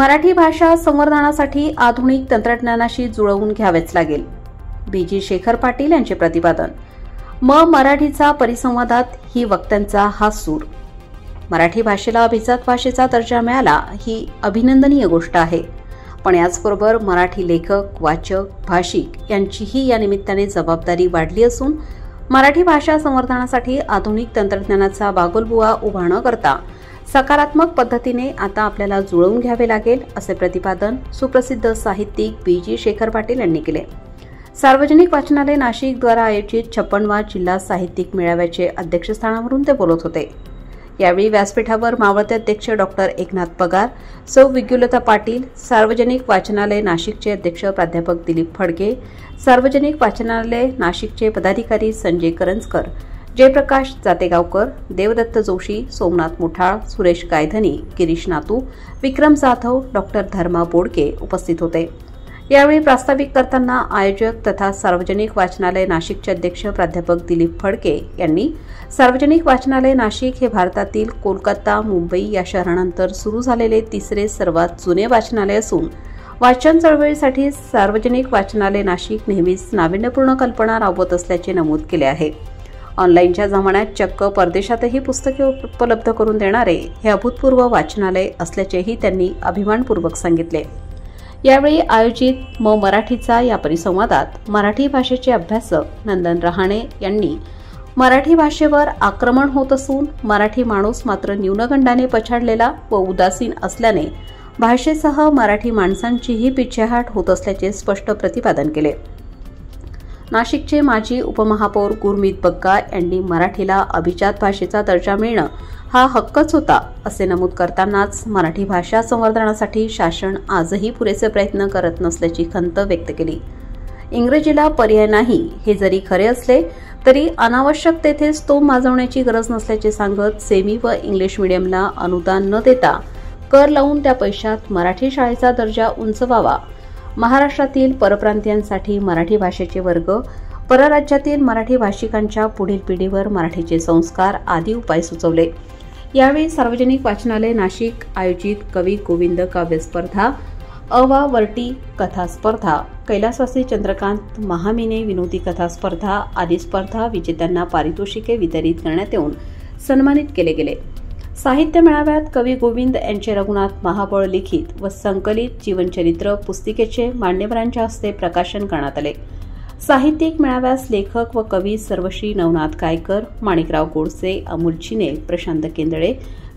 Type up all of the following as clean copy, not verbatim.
मराठी भाषा संवर्धनासाठी आधुनिक तंत्रज्ञानाशी जुळवून घ्यावेच लागेल. बीजी शेखर पाटील यांचे प्रतिपादन. मराठीचा परिसंवादात ही वक्त्यांचा हा सूर. मराठी भाषेला अभिजात भाषेचा दर्जा मिळाला ही अभिनंदनीय गोष्ट आहे. पण याचबरोबर मराठी लेखक, वाचक, भाषिक यांचीही या निमित्ताने जबाबदारी वाढली असून मराठी भाषा संवर्धनासाठी आधुनिक तंत्रज्ञानाचा बागोलबुवा उभा न करता सकारात्मक पद्धतीने आता आपल्याला जुळवून घ्यावे लागेल, असे प्रतिपादन सुप्रसिद्ध साहित्यिक बीजी शेखर पाटील यांनी केले. सार्वजनिक वाचनालय नाशिक द्वारा आयोजित 56वा जिल्हा साहित्यिक मेळाव्याचे अध्यक्षस्थानावरून ते बोलत होते. यावेळी व्यासपीठावर मावळते अध्यक्ष डॉक्टर एकनाथ पगार, सौ विद्युलता पाटील, सार्वजनिक वाचनालय नाशिकचे अध्यक्ष प्राध्यापक दिलीप फडके, सार्वजनिक वाचनालय नाशिकचे पदाधिकारी संजय करंजकर, जयप्रकाश जातेगावकर, देवदत्त जोशी, सोमनाथ मुठाळ, सुरेश गायधनी, गिरीश नातू, विक्रम जाधव, डॉक्टर धर्मा बोडके उपस्थित होते. यावेळी प्रास्ताविक करताना आयोजक तथा सार्वजनिक वाचनालय नाशिकचे अध्यक्ष प्राध्यापक दिलीप फडके यांनी सार्वजनिक वाचनालय नाशिक हे भारतातील कोलकाता, मुंबई या शहरानंतर सुरू झालेले तिसरे सर्वात जुने वाचनालय असून वाचन चळवळीसाठी सार्वजनिक वाचनालय नाशिक नेहमीच नाविन्यपूर्ण कल्पना राबवत असल्याचे नमूद केले आहे. ऑनलाईनच्या जमान्यात चक्क परदेशातही पुस्तके उपलब्ध करून देणारे हे अभूतपूर्व वाचनालय असल्याचेही त्यांनी अभिमानपूर्वक सांगितले. यावेळी आयोजित मराठीचा या परिसंवादात मराठी भाषेचे अभ्यासक नंदन रहाणे यांनी मराठी भाषेवर आक्रमण होत असून मराठी माणूस मात्र न्यूनगंडाने पछाडलेला व उदासीन असल्याने भाषेसह मराठी माणसांचीही पिछेहाट होत असल्याचे स्पष्ट प्रतिपादन केले. नाशिकचे माजी उपमहापौर गुरमीत बग्गा यांनी मराठीला अभिजात भाषेचा दर्जा मिळणं हा हक्कच होता असे नमूद करतानाच मराठी भाषा संवर्धनासाठी शासन आजही पुरेसे प्रयत्न करत नसल्याची खंत व्यक्त केली. इंग्रजीला पर्याय नाही हे जरी खरे असले तरी अनावश्यक तेथेच तोम माजवण्याची गरज नसल्याचे सांगत सेमी व इंग्लिश मीडियमला अनुदान न देता कर लावून त्या पैशात मराठी शाळेचा दर्जा उंचवावा, महाराष्ट्रातील परप्रांतीयांसाठी मराठी भाषेचे वर्ग, परराज्यातील मराठी भाषिकांच्या पुढील पिढीवर मराठीचे संस्कार आदी उपाय सुचवले. यावेळी सार्वजनिक वाचनालय नाशिक आयोजित कवी गोविंद काव्य स्पर्धा, अवावर्टी कथा स्पर्धा, कैलासवासी चंद्रकांत महामिने विनोदी कथा स्पर्धा आदी स्पर्धा विजेत्यांना पारितोषिके वितरित करण्यात येऊन सन्मानित केले गेले. साहित्य मेळाव्यात कवी गोविंद यांचे रघुनाथ महाबळ लिखित व संकलित जीवनचरित्र पुस्तिकेचे मान्यवरांच्या हस्ते प्रकाशन करण्यात आले. साहित्यिक मेळाव्यास लेखक व कवी सर्वश्री नवनाथ गायकर, माणिकराव गोडसे, अमोल चिने, प्रशांत केंदळे,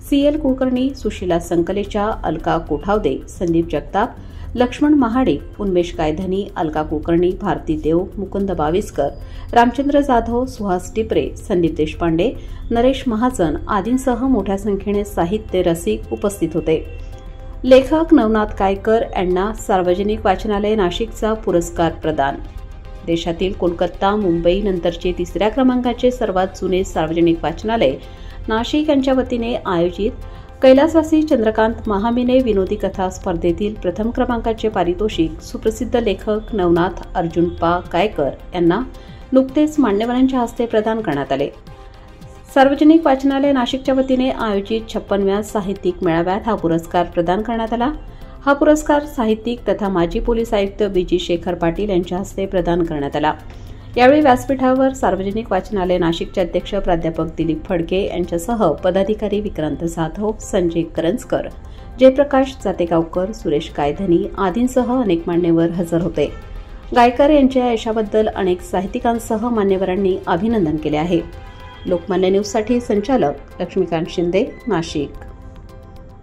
CL कुलकर्णी, सुशीला संकलेचा, अलका कोठावदे, संदीप जगताप, लक्ष्मण महाडिक, उन्मेष गायधनी, अलका कुलकर्णी, भारती देव, मुकुंद बाविस्कर, रामचंद्र जाधव, सुहास टिपरे, संदीप देशपांडे, नरेश महाजन आदींसह मोठ्या संख्येने साहित्य रसिक उपस्थित होते. लेखक नवनाथ गायकर यांना सार्वजनिक वाचनालय नाशिकचा पुरस्कार प्रदान. देशातील कोलकाता, मुंबई नंतरचे तिसऱ्या क्रमांकाचे सर्वात जुने सार्वजनिक वाचनालय नाशिक यांच्या वतीने आयोजित कैलासवासी चंद्रकांत महामिने विनोदी कथा स्पर्धेतील प्रथम क्रमांकाचे पारितोषिक सुप्रसिद्ध लेखक नवनाथ अर्जुनप्पा गायकर यांना नुकतेच मान्यवरांच्या हस्ते प्रदान करण्यात आले. सार्वजनिक वाचनालय नाशिकच्या वतीने आयोजित 56व्या साहित्यिक मेळाव्यात हा पुरस्कार प्रदान करण्यात आला. हा पुरस्कार साहित्यिक तथा माजी पोलीस आयुक्त बीजी शेखर पाटील यांच्या हस्ते प्रदान करण्यात आला. यावेळी व्यासपीठावर सार्वजनिक वाचनालय नाशिकचे अध्यक्ष प्राध्यापक दिलीप फडके यांच्यासह पदाधिकारी विक्रांत जाधव, संजय करंजकर, जयप्रकाश जातेगावकर, सुरेश गायधनी आदींसह अनेक मान्यवर हजर होते. गायकर यांच्या यशाबद्दल अनेक साहित्यिकांसह मान्यवरांनी अभिनंदन केले आहे. लोकमान्य न्यूजसाठी संचालक लक्ष्मीकांत शिंदे, नाशिक.